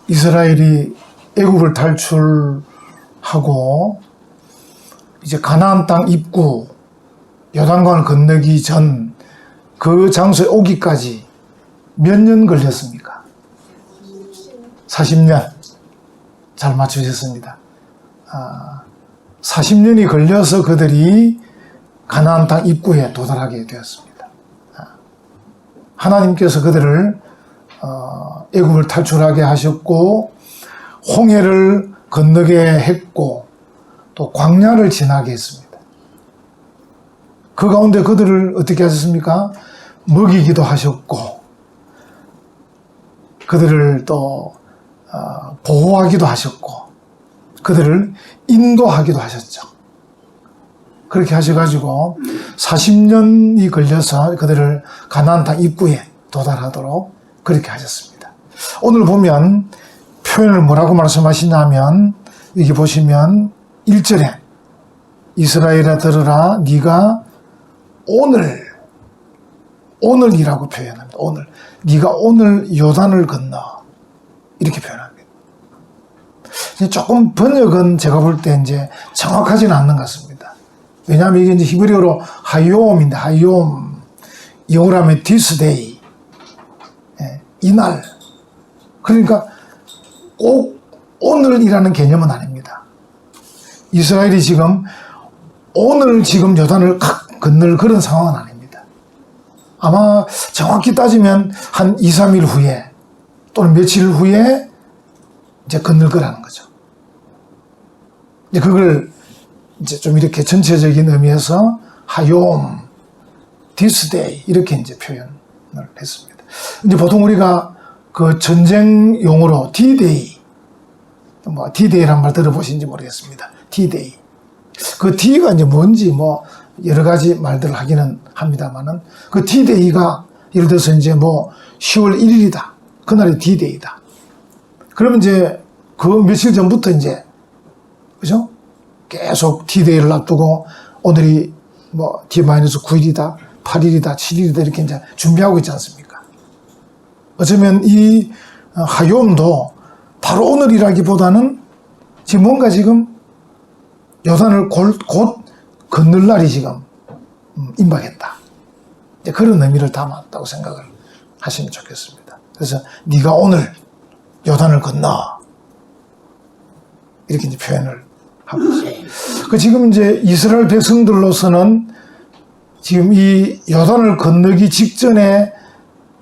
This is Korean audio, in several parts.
이스라엘이 애굽을 탈출하고 이제 가나안 땅 입구 요단강을 건너기 전 그 장소에 오기까지 몇 년 걸렸습니까? 40년. 잘 맞추셨습니다. 40년이 걸려서 그들이 가나안 땅 입구에 도달하게 되었습니다. 하나님께서 그들을 애굽을 탈출하게 하셨고 홍해를 건너게 했고 또 광야를 지나게 했습니다. 그 가운데 그들을 어떻게 하셨습니까? 먹이기도 하셨고 그들을 또 보호하기도 하셨고 그들을 인도하기도 하셨죠. 그렇게 하셔가지고 40년이 걸려서 그들을 가나안 땅 입구에 도달하도록 그렇게 하셨습니다. 오늘 보면 표현을 뭐라고 말씀하시냐면 여기 보시면 1절에 이스라엘아 들으라 네가 오늘이라고 표현합니다. 오늘 네가 오늘 요단을 건너 이렇게 표현합니다. 조금 번역은 제가 볼 때 이제 정확하지는 않는 것 같습니다. 왜냐하면 이게 이제 히브리어로 하욤인데 하욤 영어로 하면 this day 이날 그러니까 꼭 오늘이라는 개념은 아닙니다. 이스라엘이 지금 오늘 지금 요단을 건널 그런 상황은 아닙니다. 아마 정확히 따지면 한 2, 3일 후에 또는 며칠 후에 이제 건널 거라는 거죠. 이제 그걸 이제 좀 이렇게 전체적인 의미에서 하욤, this day 이렇게 이제 표현을 했습니다. 이제 보통 우리가 그 전쟁 용어로 D-Day, 뭐 D-Day라는 말 들어보신지 모르겠습니다. D-Day. 그 D가 이제 뭔지 뭐 여러 가지 말들을 하기는 합니다만은 그 D-Day가 예를 들어서 이제 뭐 10월 1일이다. 그날이 D-Day다. 그러면 이제 그 며칠 전부터 이제 그죠? 계속 D-Day를 놔두고 오늘이 뭐 D-9일이다, 8일이다, 7일이다 이렇게 이제 준비하고 있지 않습니까? 어쩌면 이 하욤도 바로 오늘이라기보다는 지금 뭔가 지금 요단을 곧 건널 날이 지금 임박했다. 이제 그런 의미를 담았다고 생각을 하시면 좋겠습니다. 그래서 네가 오늘 요단을 건너 이렇게 이제 표현을 하고 있습니다. 그 지금 이제 이스라엘 백성들로서는 지금 이 요단을 건너기 직전에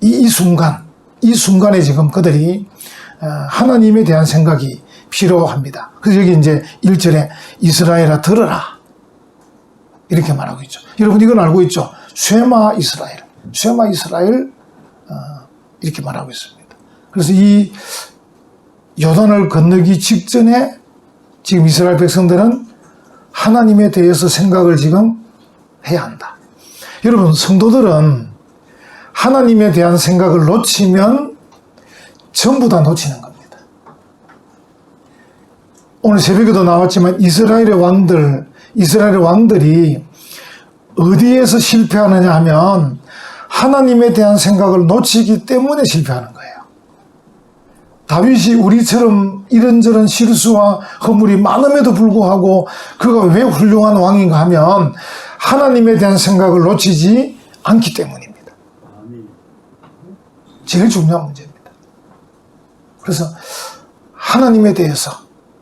이 순간에 지금 그들이 하나님에 대한 생각이 필요합니다. 그래서 여기 이제 1절에 이스라엘아 들어라 이렇게 말하고 있죠. 여러분 이건 알고 있죠? 쉐마 이스라엘 이렇게 말하고 있습니다. 그래서 이 요단을 건너기 직전에 지금 이스라엘 백성들은 하나님에 대해서 생각을 지금 해야 한다. 여러분 성도들은 하나님에 대한 생각을 놓치면 전부 다 놓치는 겁니다. 오늘 새벽에도 나왔지만 이스라엘의 왕들이 어디에서 실패하느냐 하면 하나님에 대한 생각을 놓치기 때문에 실패하는 거예요. 다윗이 우리처럼 이런저런 실수와 허물이 많음에도 불구하고 그가 왜 훌륭한 왕인가 하면 하나님에 대한 생각을 놓치지 않기 때문입니다. 제일 중요한 문제입니다. 그래서 하나님에 대해서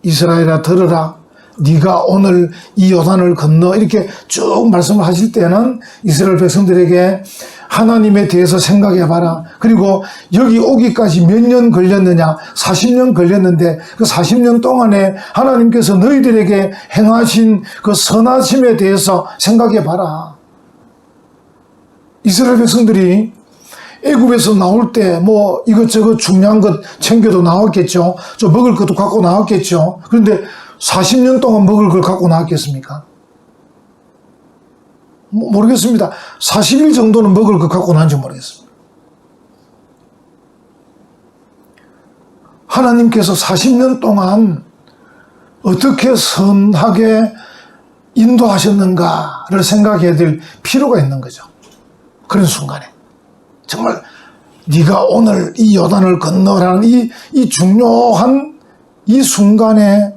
이스라엘아 들으라 네가 오늘 이 요단을 건너 이렇게 쭉 말씀을 하실 때는 이스라엘 백성들에게 하나님에 대해서 생각해봐라. 그리고 여기 오기까지 몇 년 걸렸느냐? 40년 걸렸는데 그 40년 동안에 하나님께서 너희들에게 행하신 그 선하심에 대해서 생각해봐라. 이스라엘 백성들이 애굽에서 나올 때 뭐 이것저것 중요한 것 챙겨도 나왔겠죠. 좀 먹을 것도 갖고 나왔겠죠. 그런데 40년 동안 먹을 걸 갖고 나왔겠습니까? 모르겠습니다. 40일 정도는 먹을 것 갖고 나왔는지 모르겠습니다. 하나님께서 40년 동안 어떻게 선하게 인도하셨는가를 생각해야 될 필요가 있는 거죠. 그런 순간에. 정말 네가 오늘 이 요단을 건너라는 이 중요한 이 순간에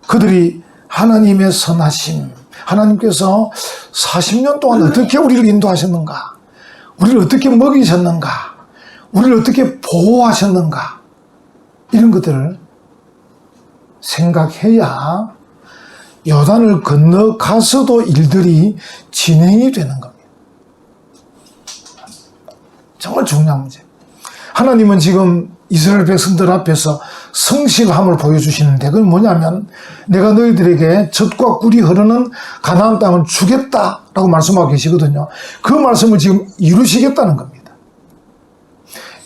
그들이 하나님의 선하심, 하나님께서 40년 동안 어떻게 우리를 인도하셨는가, 우리를 어떻게 먹이셨는가, 우리를 어떻게 보호하셨는가, 이런 것들을 생각해야 요단을 건너가서도 일들이 진행이 되는 겁니다. 정말 중요한 문제. 하나님은 지금 이스라엘 백성들 앞에서 성실함을 보여주시는데 그건 뭐냐면 내가 너희들에게 젖과 꿀이 흐르는 가나안 땅을 주겠다라고 말씀하고 계시거든요. 그 말씀을 지금 이루시겠다는 겁니다.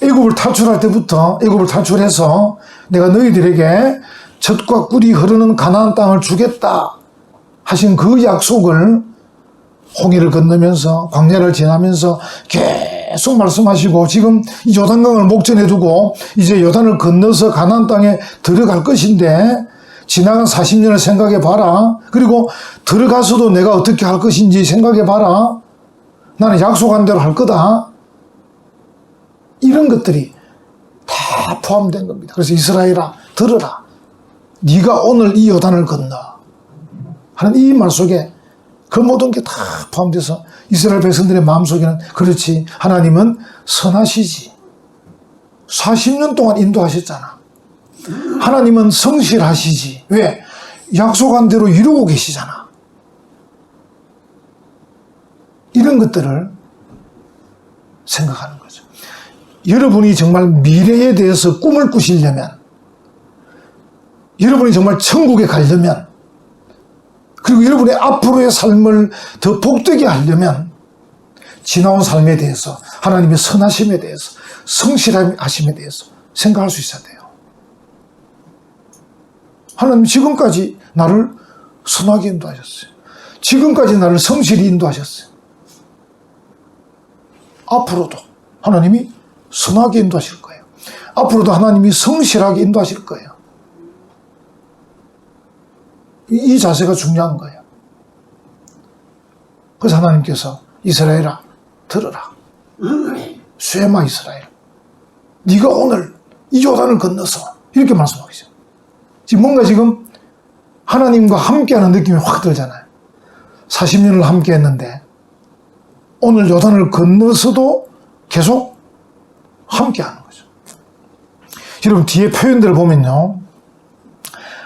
애굽을 탈출할 때부터 애굽을 탈출해서 내가 너희들에게 젖과 꿀이 흐르는 가나안 땅을 주겠다 하신 그 약속을 홍해를 건너면서 광야를 지나면서 계속 말씀하시고 지금 이 요단강을 목전에 두고 이제 요단을 건너서 가나안 땅에 들어갈 것인데 지나간 40년을 생각해 봐라. 그리고 들어가서도 내가 어떻게 할 것인지 생각해 봐라. 나는 약속한 대로 할 거다. 이런 것들이 다 포함된 겁니다. 그래서 이스라엘아 들으라. 네가 오늘 이 요단을 건너 하는 이 말 속에 그 모든 게 다 포함돼서 이스라엘 백성들의 마음속에는 그렇지, 하나님은 선하시지. 40년 동안 인도하셨잖아. 하나님은 성실하시지. 왜? 약속한 대로 이루고 계시잖아. 이런 것들을 생각하는 거죠. 여러분이 정말 미래에 대해서 꿈을 꾸시려면, 여러분이 정말 천국에 가려면, 그리고 여러분의 앞으로의 삶을 더 복되게 하려면 지나온 삶에 대해서, 하나님의 선하심에 대해서, 성실하심에 대해서 생각할 수 있어야 돼요. 하나님 지금까지 나를 선하게 인도하셨어요. 지금까지 나를 성실히 인도하셨어요. 앞으로도 하나님이 선하게 인도하실 거예요. 앞으로도 하나님이 성실하게 인도하실 거예요. 이 자세가 중요한 거예요. 그래서 하나님께서 이스라엘아 들으라. 쇠마 이스라엘, 네가 오늘 이 요단을 건너서 이렇게 말씀하고 계세요. 지금 뭔가 지금 하나님과 함께하는 느낌이 확 들잖아요. 40년을 함께 했는데 오늘 요단을 건너서도 계속 함께하는 거죠. 여러분 뒤에 표현들을 보면요,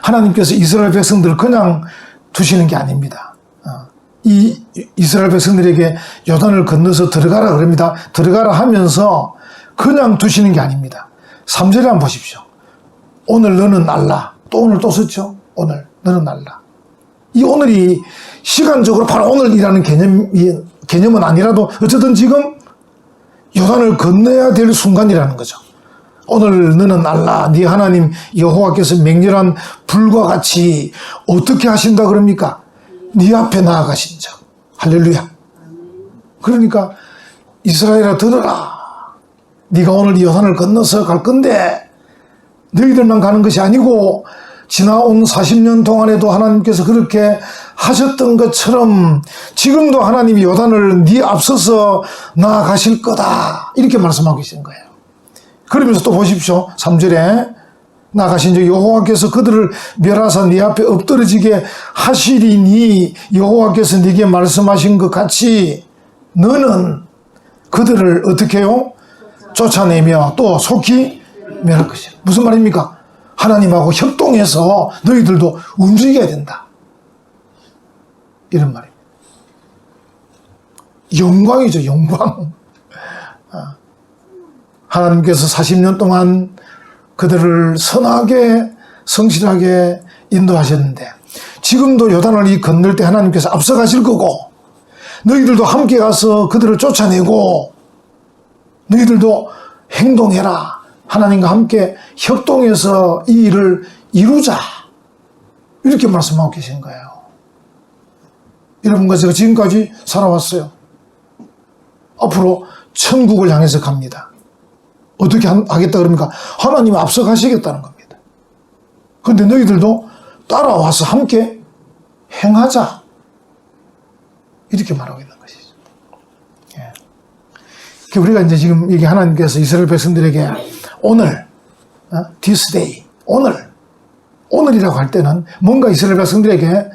하나님께서 이스라엘 백성들을 그냥 두시는 게 아닙니다. 이 이스라엘 백성들에게 요단을 건너서 들어가라 그럽니다. 들어가라 하면서 그냥 두시는 게 아닙니다. 3절에 한번 보십시오. 오늘 너는 날라. 또 오늘 또 썼죠. 오늘 너는 날라. 이 오늘이 시간적으로 바로 오늘이라는 개념은 아니라도 어쨌든 지금 요단을 건너야 될 순간이라는 거죠. 오늘 너는 알라, 네 하나님 여호와께서 맹렬한 불과 같이 어떻게 하신다 그럽니까? 네 앞에 나아가신 자. 할렐루야. 그러니까 이스라엘아 들으라. 네가 오늘 이 요단을 건너서 갈 건데 너희들만 가는 것이 아니고 지나온 40년 동안에도 하나님께서 그렇게 하셨던 것처럼 지금도 하나님이 요단을 네 앞서서 나아가실 거다. 이렇게 말씀하고 계신 거예요. 그러면서 또 보십시오. 3절에 나가신 즉 여호와께서 그들을 멸하사 네 앞에 엎드러지게 하시리니 여호와께서 네게 말씀하신 것 같이 너는 그들을 어떻게 해요? 쫓아내며 또 속히 멸할 것이야. 무슨 말입니까? 하나님하고 협동해서 너희들도 움직여야 된다. 이런 말입니다. 영광이죠, 영광. 하나님께서 40년 동안 그들을 선하게 성실하게 인도하셨는데 지금도 요단을 건널 때 하나님께서 앞서가실 거고 너희들도 함께 가서 그들을 쫓아내고 너희들도 행동해라. 하나님과 함께 협동해서 이 일을 이루자. 이렇게 말씀하고 계신 거예요. 여러분과 제가 지금까지 살아왔어요. 앞으로 천국을 향해서 갑니다. 어떻게 하겠다 그럽니까? 하나님 앞서 가시겠다는 겁니다. 그런데 너희들도 따라와서 함께 행하자. 이렇게 말하고 있는 것이죠. 예. 우리가 이제 지금 이게 하나님께서 이스라엘 백성들에게 오늘, this day, 오늘이라고 할 때는 뭔가 이스라엘 백성들에게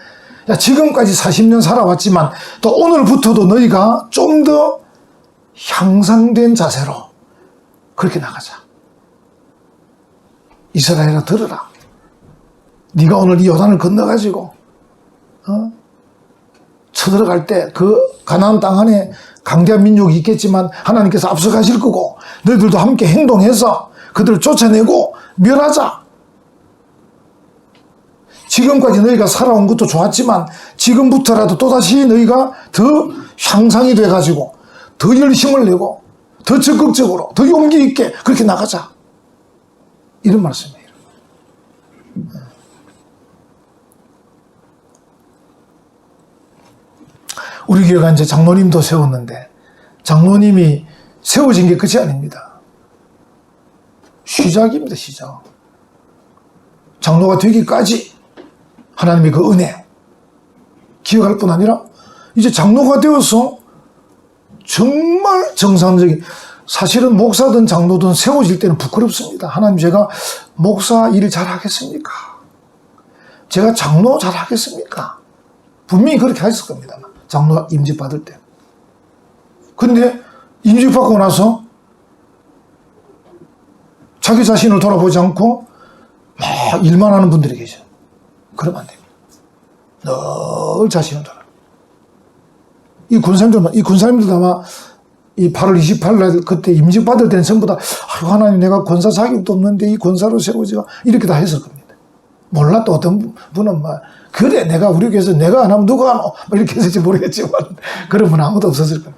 야, 지금까지 40년 살아왔지만 또 오늘부터도 너희가 좀 더 향상된 자세로 그렇게 나가자. 이스라엘아 들으라. 네가 오늘 이 요단을 건너가지고 쳐들어갈 때 그 가나안 땅 안에 강대한 민족이 있겠지만 하나님께서 앞서가실 거고 너희들도 함께 행동해서 그들을 쫓아내고 멸하자. 지금까지 너희가 살아온 것도 좋았지만 지금부터라도 또다시 너희가 더 향상이 돼가지고 더 열심을 내고 더 적극적으로 더 용기 있게 그렇게 나가자. 이런 말씀이에요. 우리 교회가 이제 장로님도 세웠는데 장로님이 세워진 게 끝이 아닙니다. 시작입니다. 시작. 장로가 되기까지 하나님의 그 은혜 기억할 뿐 아니라 이제 장로가 되어서 정말 정상적인, 사실은 목사든 장로든 세워질 때는 부끄럽습니다. 하나님, 제가 목사 일 잘하겠습니까? 제가 장로 잘하겠습니까? 분명히 그렇게 하셨을 겁니다. 장로 임직 받을 때. 근데 임직 받고 나서 자기 자신을 돌아보지 않고 막 일만 하는 분들이 계셔요. 그러면 안 됩니다. 늘 자신을 돌아. 이 군사님들도 아마 이 8월 28일 그때 임직 받을 때는 전부 다 아이고 하나님, 내가 권사 자격도 없는데 이 권사로 세워지가 이렇게 다 했을 겁니다. 몰라, 또 어떤 분은 막 그래 내가 우리 교회에서 내가 안 하면 누가 하노 이렇게 했을지 모르겠지만 그런 분은 아무도 없었을 겁니다.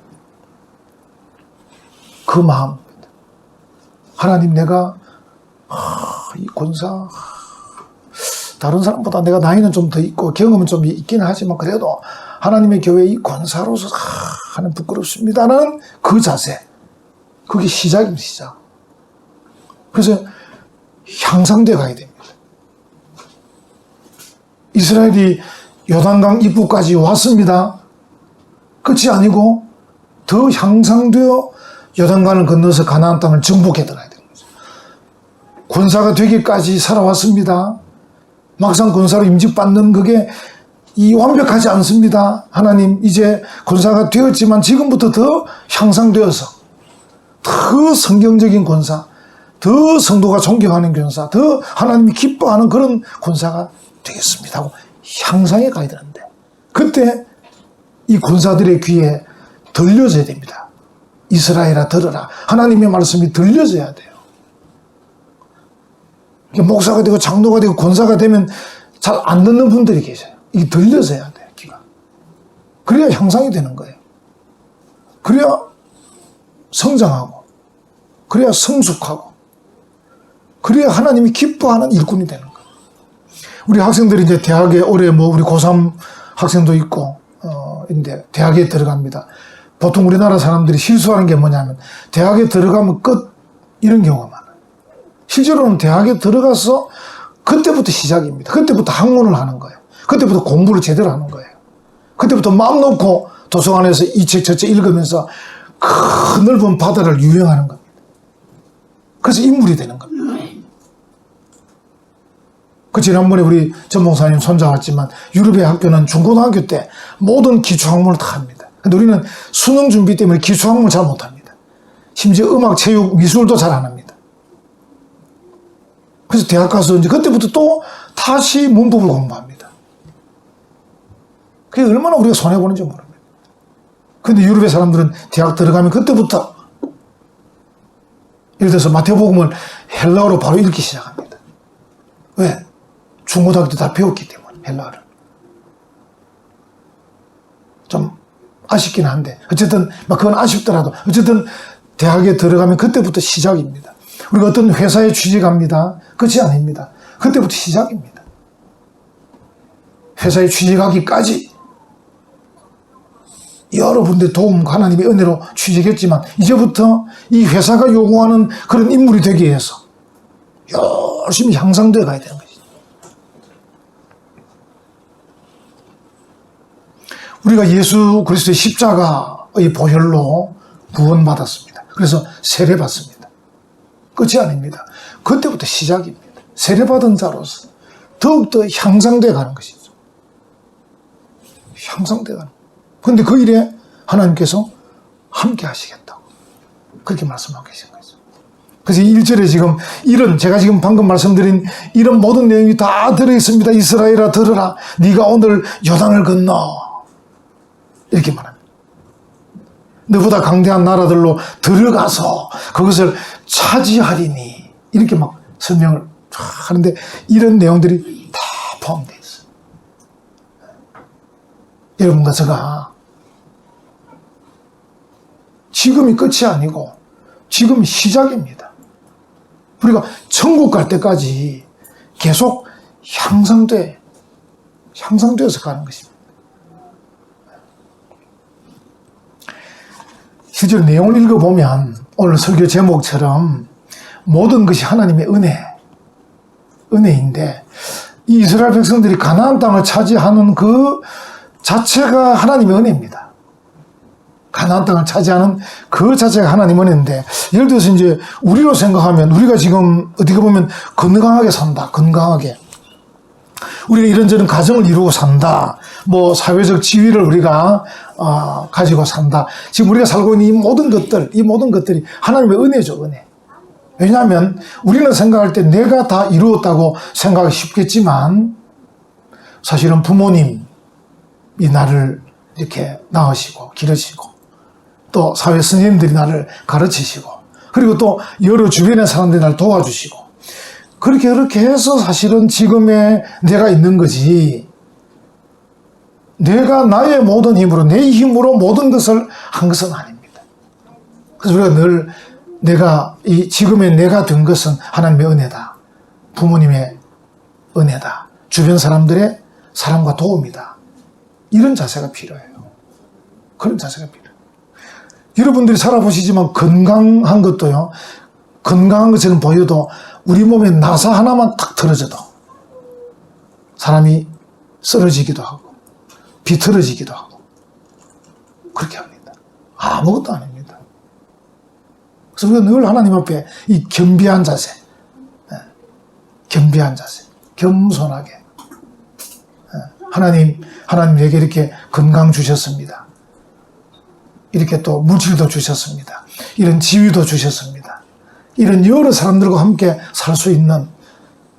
그 마음, 하나님, 내가 이 권사 다른 사람보다 내가 나이는 좀 더 있고 경험은 좀 있기는 하지만 그래도 하나님의 교회 이 권사로서 하는 부끄럽습니다라는 그 자세, 그게 시작입니다. 시작. 그래서 향상돼 가야 됩니다. 이스라엘이 요단강 입구까지 왔습니다. 끝이 아니고 더 향상되어 요단강을 건너서 가나안 땅을 정복해 들어가야 됩니다. 권사가 되기까지 살아왔습니다. 막상 권사로 임직받는 그게 이 완벽하지 않습니다. 하나님, 이제 권사가 되었지만 지금부터 더 향상되어서 더 성경적인 권사, 더 성도가 존경하는 권사, 더 하나님이 기뻐하는 그런 권사가 되겠습니다 하고 향상해 가야 되는데 그때 이 권사들의 귀에 들려져야 됩니다. 이스라엘아 들으라. 하나님의 말씀이 들려져야 돼요. 목사가 되고 장로가 되고 권사가 되면 잘 안 듣는 분들이 계셔요. 이게 들려져야 돼요. 귀가. 그래야 향상이 되는 거예요. 그래야 성장하고 그래야 성숙하고 그래야 하나님이 기뻐하는 일꾼이 되는 거예요. 우리 학생들이 이제 대학에 올해 우리 고3 학생도 있고 인데 대학에 들어갑니다. 보통 우리나라 사람들이 실수하는 게 뭐냐면 대학에 들어가면 끝 이런 경우가 많아요. 실제로는 대학에 들어가서 그때부터 시작입니다. 그때부터 학문을 하는 거예요. 그때부터 공부를 제대로 하는 거예요. 그때부터 마음 놓고 도서관에서 이 책 저 책 읽으면서 큰 넓은 바다를 유영하는 겁니다. 그래서 인물이 되는 겁니다. 그 지난번에 우리 전 목사님 손자왔지만 유럽의 학교는 중고등학교 때 모든 기초학문을 다 합니다. 근데 우리는 수능 준비 때문에 기초학문을 잘 못합니다. 심지어 음악, 체육, 미술도 잘 안 합니다. 그래서 대학 가서 이제 그때부터 또 다시 문법을 공부합니다. 그게 얼마나 우리가 손해보는지 모릅니다. 근데 유럽의 사람들은 대학 들어가면 그때부터 예를 들어서 마태복음을 헬라어로 바로 읽기 시작합니다. 왜? 중고등학교 때 다 배웠기 때문에 헬라어를. 좀 아쉽긴 한데 어쨌든 그건 아쉽더라도 어쨌든 대학에 들어가면 그때부터 시작입니다. 우리가 어떤 회사에 취직합니다. 끝이 아닙니다. 그때부터 시작입니다. 회사에 취직하기까지 여러분들의 도움, 하나님의 은혜로 취직했지만 이제부터 이 회사가 요구하는 그런 인물이 되기 위해서 열심히 향상되어 가야 되는 것이죠. 우리가 예수 그리스도의 십자가의 보혈로 구원받았습니다. 그래서 세례받습니다. 끝이 아닙니다. 그때부터 시작입니다. 세례받은 자로서 더욱더 향상돼 가는 것이죠. 향상돼 가는. 그런데 그 일에 하나님께서 함께 하시겠다고 그렇게 말씀하고 계신 거죠. 그래서 1절에 지금 이런 제가 지금 방금 말씀드린 이런 모든 내용이 다 들어있습니다. 이스라엘아 들으라. 네가 오늘 요단을 건너. 이렇게 말합니다. 너보다 강대한 나라들로 들어가서 그것을 차지하리니. 이렇게 막 설명을 하는데 이런 내용들이 다 포함되어 있어요. 여러분과 제가 지금이 끝이 아니고 지금이 시작입니다. 우리가 천국 갈 때까지 계속 향상되어서 가는 것입니다. 실제로 내용을 읽어보면 오늘 설교 제목처럼 모든 것이 하나님의 은혜인데 이 이스라엘 백성들이 가나안 땅을 차지하는 그 자체가 하나님의 은혜입니다. 가나안 땅을 차지하는 그 자체가 하나님의 은혜인데 예를 들어서 이제 우리로 생각하면 우리가 지금 어떻게 보면 건강하게 산다. 건강하게. 우리가 이런저런 가정을 이루고 산다. 뭐 사회적 지위를 우리가 가지고 산다. 지금 우리가 살고 있는 이 모든 것들이 하나님의 은혜죠. 은혜. 왜냐하면 우리는 생각할 때 내가 다 이루었다고 생각하기 쉽겠지만 사실은 부모님이 나를 이렇게 낳으시고 기르시고 또 사회 선생님들이 나를 가르치시고 그리고 또 여러 주변의 사람들이 나를 도와주시고 그렇게 해서 사실은 지금의 내가 있는 거지 내가 나의 모든 힘으로 내 힘으로 모든 것을 한 것은 아닙니다. 그래서 우리가 늘 지금의 내가 된 것은 하나님의 은혜다. 부모님의 은혜다. 주변 사람들의 사랑과 도움이다. 이런 자세가 필요해요. 그런 자세가 필요해요. 여러분들이 살아보시지만 건강한 것도요. 건강한 것처럼 보여도 우리 몸에 나사 하나만 탁 틀어져도 사람이 쓰러지기도 하고 비틀어지기도 하고 그렇게 합니다. 아무것도 아닙니다. 그래서 우리가 늘 하나님 앞에 이 겸비한 자세, 겸손하게 하나님에게 이렇게 건강 주셨습니다. 이렇게 또 물질도 주셨습니다. 이런 지위도 주셨습니다. 이런 여러 사람들과 함께 살 수 있는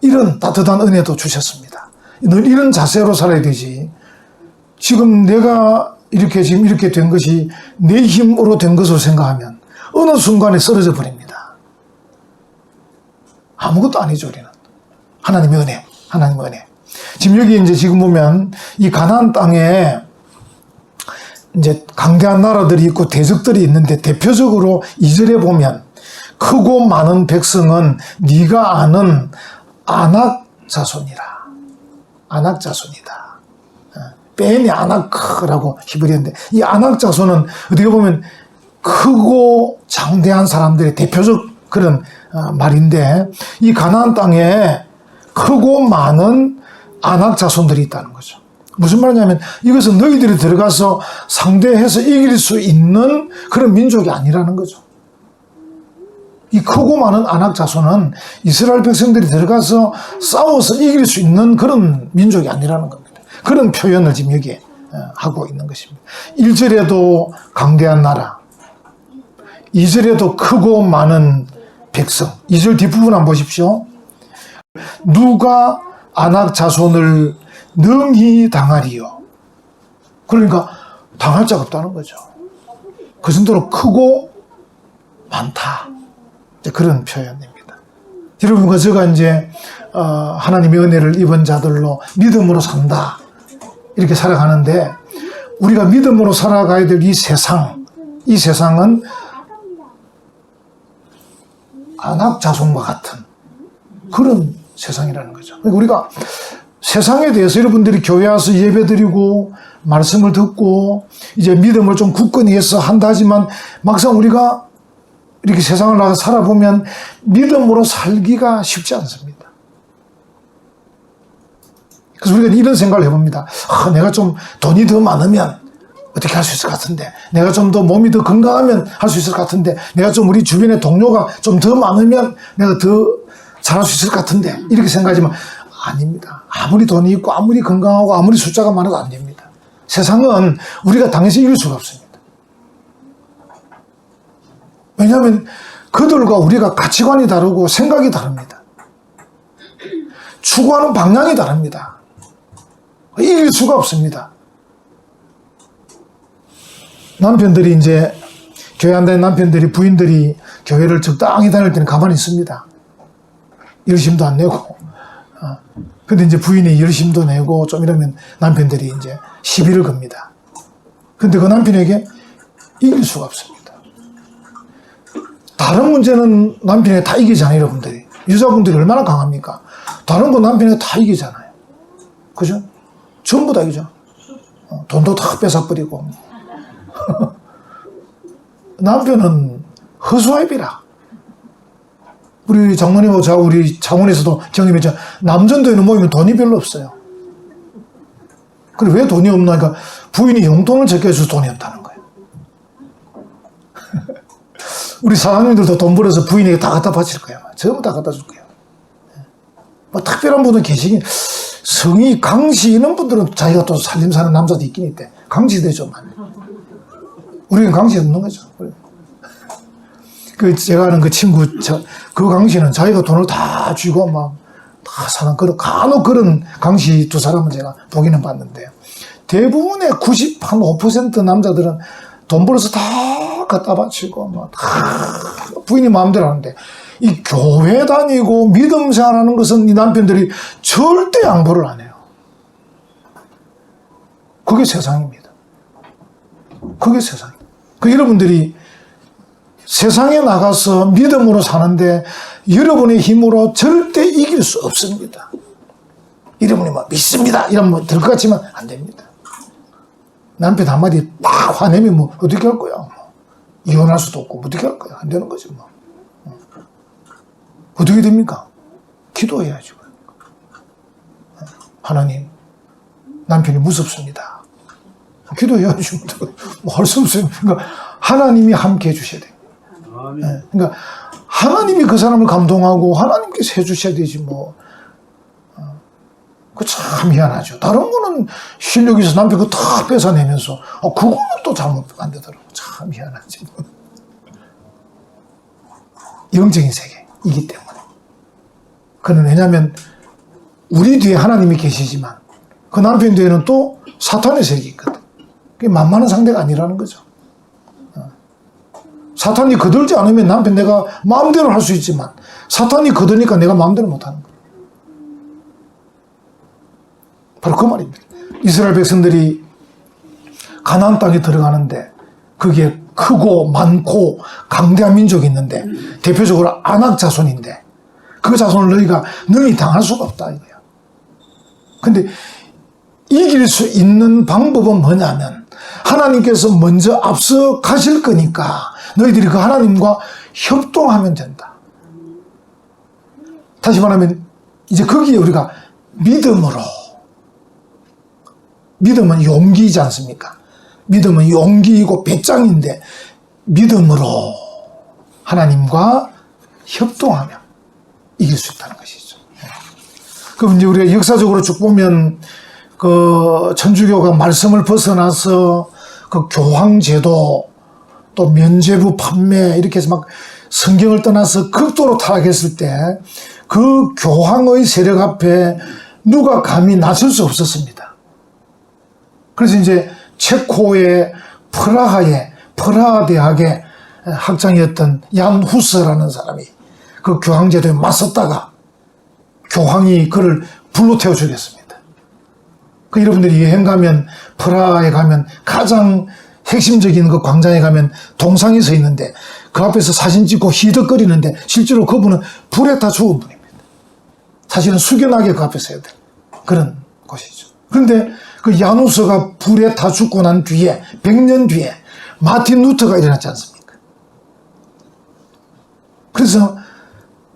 이런 따뜻한 은혜도 주셨습니다. 늘 이런 자세로 살아야 되지. 지금 내가 지금 이렇게 된 것이 내 힘으로 된 것으로 생각하면 어느 순간에 쓰러져 버립니다. 아무것도 아니죠, 우리는. 하나님의 은혜. 지금 여기 지금 보면 이 가나안 땅에 강대한 나라들이 있고 대적들이 있는데 대표적으로 2절에 보면 크고 많은 백성은 네가 아는 아낙 자손이라. 아낙 자손이다. 베니 아낙라고 히브리어인데 이 아낙 자손은 어떻게 보면 크고 장대한 사람들의 대표적 그런 말인데 이 가나안 땅에 크고 많은 아낙 자손들이 있다는 거죠. 무슨 말이냐면 이것은 너희들이 들어가서 상대해서 이길 수 있는 그런 민족이 아니라는 거죠. 이 크고 많은 아낙 자손은 이스라엘 백성들이 들어가서 싸워서 이길 수 있는 그런 민족이 아니라는 겁니다. 그런 표현을 지금 여기에 하고 있는 것입니다. 1절에도 강대한 나라, 2절에도 크고 많은 백성. 2절 뒷부분 한번 보십시오. 누가 아낙 자손을 능히 당하리요. 그러니까 당할 자가 없다는 거죠. 그 정도로 크고 많다. 그런 표현입니다. 여러분과 제가 하나님의 은혜를 입은 자들로 믿음으로 산다. 이렇게 살아가는데 우리가 믿음으로 살아가야 될 이 세상은 아낙 자손과 같은 그런 세상이라는 거죠. 우리가 세상에 대해서 여러분들이 교회 와서 예배드리고 말씀을 듣고 이제 믿음을 좀 굳건히 해서 한다 하지만 막상 우리가 이렇게 세상을 나가 살아보면 믿음으로 살기가 쉽지 않습니다. 그래서 우리가 이런 생각을 해봅니다. 내가 좀 돈이 더 많으면 어떻게 할 수 있을 것 같은데, 내가 좀 더 몸이 더 건강하면 할 수 있을 것 같은데, 내가 좀 우리 주변에 동료가 좀 더 많으면 내가 더 잘할 수 있을 것 같은데, 이렇게 생각하지만 아닙니다. 아무리 돈이 있고 아무리 건강하고 아무리 숫자가 많아도 안 됩니다. 세상은 우리가 당연히 이길 수가 없습니다. 왜냐하면 그들과 우리가 가치관이 다르고 생각이 다릅니다. 추구하는 방향이 다릅니다. 이길 수가 없습니다. 남편들이 이제 교회 안 다니는 남편들이 부인들이 교회를 적당히 다닐 때는 가만히 있습니다. 열심도 안 내고. 근데 이제 부인이 열심도 내고 좀 이러면 남편들이 이제 시비를 겁니다. 근데 그 남편에게 이길 수가 없습니다. 다른 문제는 남편에게 다 이기잖아요, 여러분들이. 여자분들이 얼마나 강합니까? 다른 건 남편에게 다 이기잖아요. 그죠? 전부 다 이기죠. 돈도 다 뺏어버리고. 남편은 허수아비라. 우리 장모님하고 저 우리 창원에서도 경험했죠. 남전도에는 모이면 돈이 별로 없어요. 그래 왜 돈이 없나? 그러니까 부인이 용돈을 적게 해줘서 돈이 없다는 거예요. 우리 사장님들도 돈 벌어서 부인에게 다 갖다 바칠 거예요. 전부 다 갖다 줄 거예요. 뭐 특별한 분은 계시긴, 성이 강시 있는 분들은 자기가 또 살림 사는 남자도 있긴 있대. 강시도 좀 많네. 우리는 강시 없는 거죠. 그 제가 아는 그 친구, 그 강씨는 자기가 돈을 다 쥐고 막 다 사는 그런, 간혹 그런 강씨 두 사람은 제가 보기는 봤는데, 대부분의 95% 남자들은 돈 벌어서 다 갖다 바치고 막 다 부인이 마음대로 하는데, 이 교회 다니고 믿음 생활하는 것은 이 남편들이 절대 양보를 안 해요. 그게 세상입니다. 그게 세상. 그 여러분들이 세상에 나가서 믿음으로 사는데 여러분의 힘으로 절대 이길 수 없습니다. 여러분이 막 믿습니다 이러면 뭐 될 것 같지만 안 됩니다. 남편 한마디 막 화내면 뭐 어떻게 할 거야? 이혼할 수도 없고 뭐 어떻게 할 거야? 안 되는 거지 뭐. 어떻게 됩니까? 기도해야죠. 하나님, 남편이 무섭습니다. 기도해야죠. 뭐 할 수 없어요. 그러니까 하나님이 함께 해주셔야 돼요. 네. 그러니까 하나님이 그 사람을 감동하고 하나님께서 해주셔야 되지 뭐. 그 참 미안하죠. 다른 거는 실력이 있어 남편 그거 다 뺏어내면서 그거는 또 잘못 안 되더라고. 참 미안하지. 영적인 세계이기 때문에. 그는 왜냐하면 우리 뒤에 하나님이 계시지만 그 남편 뒤에는 또 사탄의 세계가 있거든. 그게 만만한 상대가 아니라는 거죠. 사탄이 거들지 않으면 남편 내가 마음대로 할 수 있지만 사탄이 거드니까 내가 마음대로 못하는 거예요. 바로 그 말입니다. 이스라엘 백성들이 가나안 땅에 들어가는데 거기에 크고 많고 강대한 민족이 있는데 대표적으로 아낙 자손인데 그 자손을 너희가 능히 당할 수가 없다 이거야. 근데 이길 수 있는 방법은 뭐냐면 하나님께서 먼저 앞서 가실 거니까 너희들이 그 하나님과 협동하면 된다. 다시 말하면 이제 거기에 우리가 믿음으로, 믿음은 용기이지 않습니까? 믿음은 용기이고 배짱인데 믿음으로 하나님과 협동하며 이길 수 있다는 것이죠. 그럼 이제 우리가 역사적으로 쭉 보면 그 천주교가 말씀을 벗어나서 그 교황제도 또 면죄부 판매 이렇게 해서 막 성경을 떠나서 극도로 타락했을 때 그 교황의 세력 앞에 누가 감히 나설 수 없었습니다. 그래서 이제 체코의 프라하 대학의 학장이었던 얀 후스라는 사람이 그 교황제도에 맞섰다가 교황이 그를 불로 태워 죽였습니다. 그 여러분들이 여행 가면 프라하에 가면 가장 핵심적인 그 광장에 가면 동상이 서 있는데 그 앞에서 사진 찍고 히덕거리는데 실제로 그분은 불에 다 죽은 분입니다. 사실은 숙연하게 그 앞에 서야 될 그런 곳이죠. 그런데 그 야누스가 불에 다 죽고 난 뒤에 100년 뒤에 마틴 루터가 일어났지 않습니까? 그래서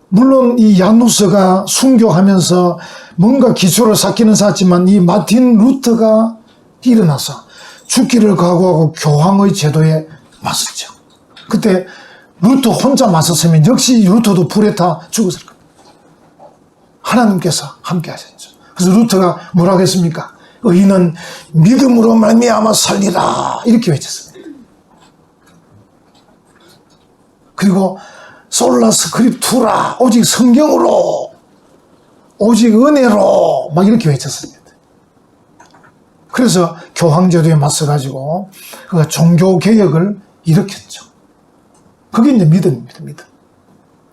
물론 이 야누스가 순교하면서 뭔가 기초를 쌓기는 쌓았지만 이 마틴 루터가 일어나서 죽기를 각오하고 교황의 제도에 맞섰죠. 그때 루터 혼자 맞섰으면 역시 루터도 불에 타 죽었을 겁니다. 하나님께서 함께 하셨죠. 그래서 루터가 뭐라고 했습니까? 의인은 믿음으로 말미암아 살리라 이렇게 외쳤습니다. 그리고 솔라 스크립투라 오직 성경으로 오직 은혜로 막 이렇게 외쳤습니다. 그래서 교황제도에 맞서가지고 그가 종교개혁을 일으켰죠. 그게 이제 믿음입니다. 믿음.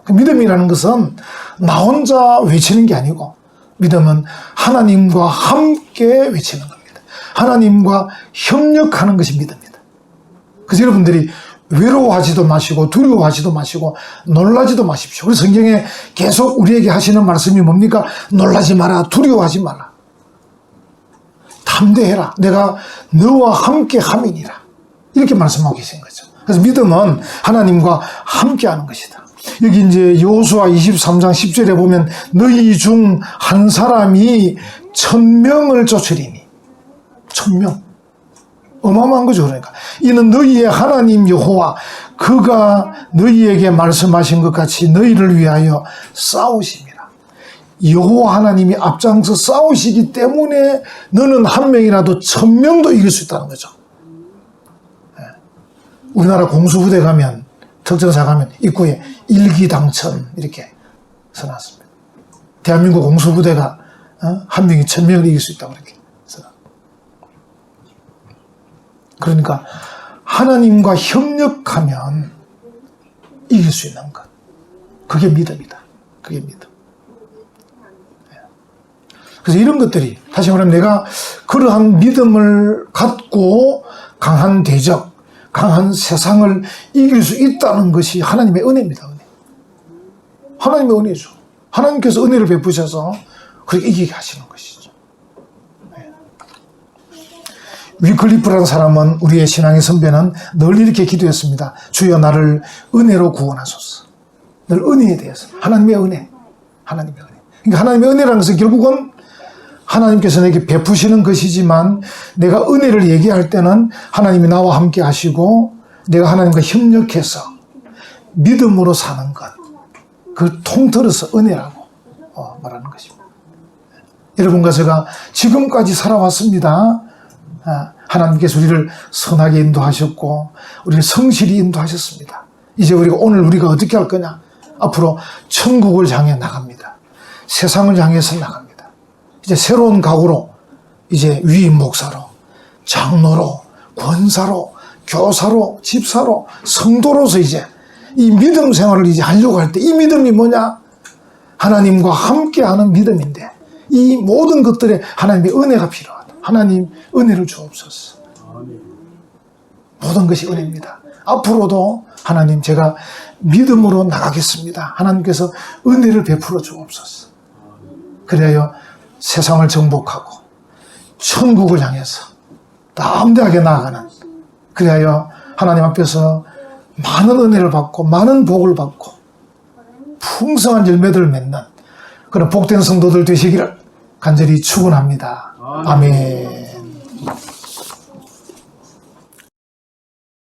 그 믿음이라는 것은 나 혼자 외치는 게 아니고 믿음은 하나님과 함께 외치는 겁니다. 하나님과 협력하는 것이 믿음입니다. 그래서 여러분들이 외로워하지도 마시고 두려워하지도 마시고 놀라지도 마십시오. 그래서 성경에 계속 우리에게 하시는 말씀이 뭡니까? 놀라지 마라, 두려워하지 마라. 담대해라. 내가 너와 함께 함이니라. 이렇게 말씀하고 계신 거죠. 그래서 믿음은 하나님과 함께 하는 것이다. 여기 이제 여호수아 23장 10절에 보면 너희 중 한 사람이 1000명을 쫓으리니 1000명. 어마어마한 거죠. 그러니까 이는 너희의 하나님 여호와 그가 너희에게 말씀하신 것 같이 너희를 위하여 싸우심이라. 여호와 하나님이 앞장서 싸우시기 때문에 너는 한 명이라도 1000명도 이길 수 있다는 거죠. 우리나라 공수부대 가면 특전사 가면 입구에 일기당천 이렇게 써놨습니다. 대한민국 공수부대가 한 명이 1000명을 이길 수 있다고 이렇게 써놨습니다. 그러니까 하나님과 협력하면 이길 수 있는 것. 그게 믿음이다. 그게 믿음. 그래서 이런 것들이 다시 말하면 내가 그러한 믿음을 갖고 강한 대적, 강한 세상을 이길 수 있다는 것이 하나님의 은혜입니다. 은혜. 하나님의 은혜죠. 하나님께서 은혜를 베푸셔서 그렇게 이기게 하시는 것이죠. 위클리프라는 사람은 우리의 신앙의 선배는 늘 이렇게 기도했습니다. 주여 나를 은혜로 구원하소서. 늘 은혜에 대해서. 하나님의 은혜. 하나님의 은혜. 그러니까 하나님의 은혜라는 것은 결국은 하나님께서 내게 베푸시는 것이지만 내가 은혜를 얘기할 때는 하나님이 나와 함께 하시고 내가 하나님과 협력해서 믿음으로 사는 것. 그걸 통틀어서 은혜라고 말하는 것입니다. 여러분과 제가 지금까지 살아왔습니다. 하나님께서 우리를 선하게 인도하셨고 우리를 성실히 인도하셨습니다. 이제 오늘 우리가 어떻게 할 거냐? 앞으로 천국을 향해 나갑니다. 세상을 향해서 나갑니다. 이제 새로운 각오로 이제 위임 목사로, 장로로, 권사로, 교사로, 집사로, 성도로서 이제 이 믿음 생활을 이제 하려고 할 때 이 믿음이 뭐냐? 하나님과 함께하는 믿음인데 이 모든 것들에 하나님의 은혜가 필요하다. 하나님 은혜를 주옵소서. 모든 것이 은혜입니다. 앞으로도 하나님 제가 믿음으로 나가겠습니다. 하나님께서 은혜를 베풀어 주옵소서. 그래야 세상을 정복하고 천국을 향해서 담대하게 나아가는 그래야 하나님 앞에서 많은 은혜를 받고 많은 복을 받고 풍성한 열매들을 맺는 그런 복된 성도들 되시기를 간절히 축원합니다. 아멘.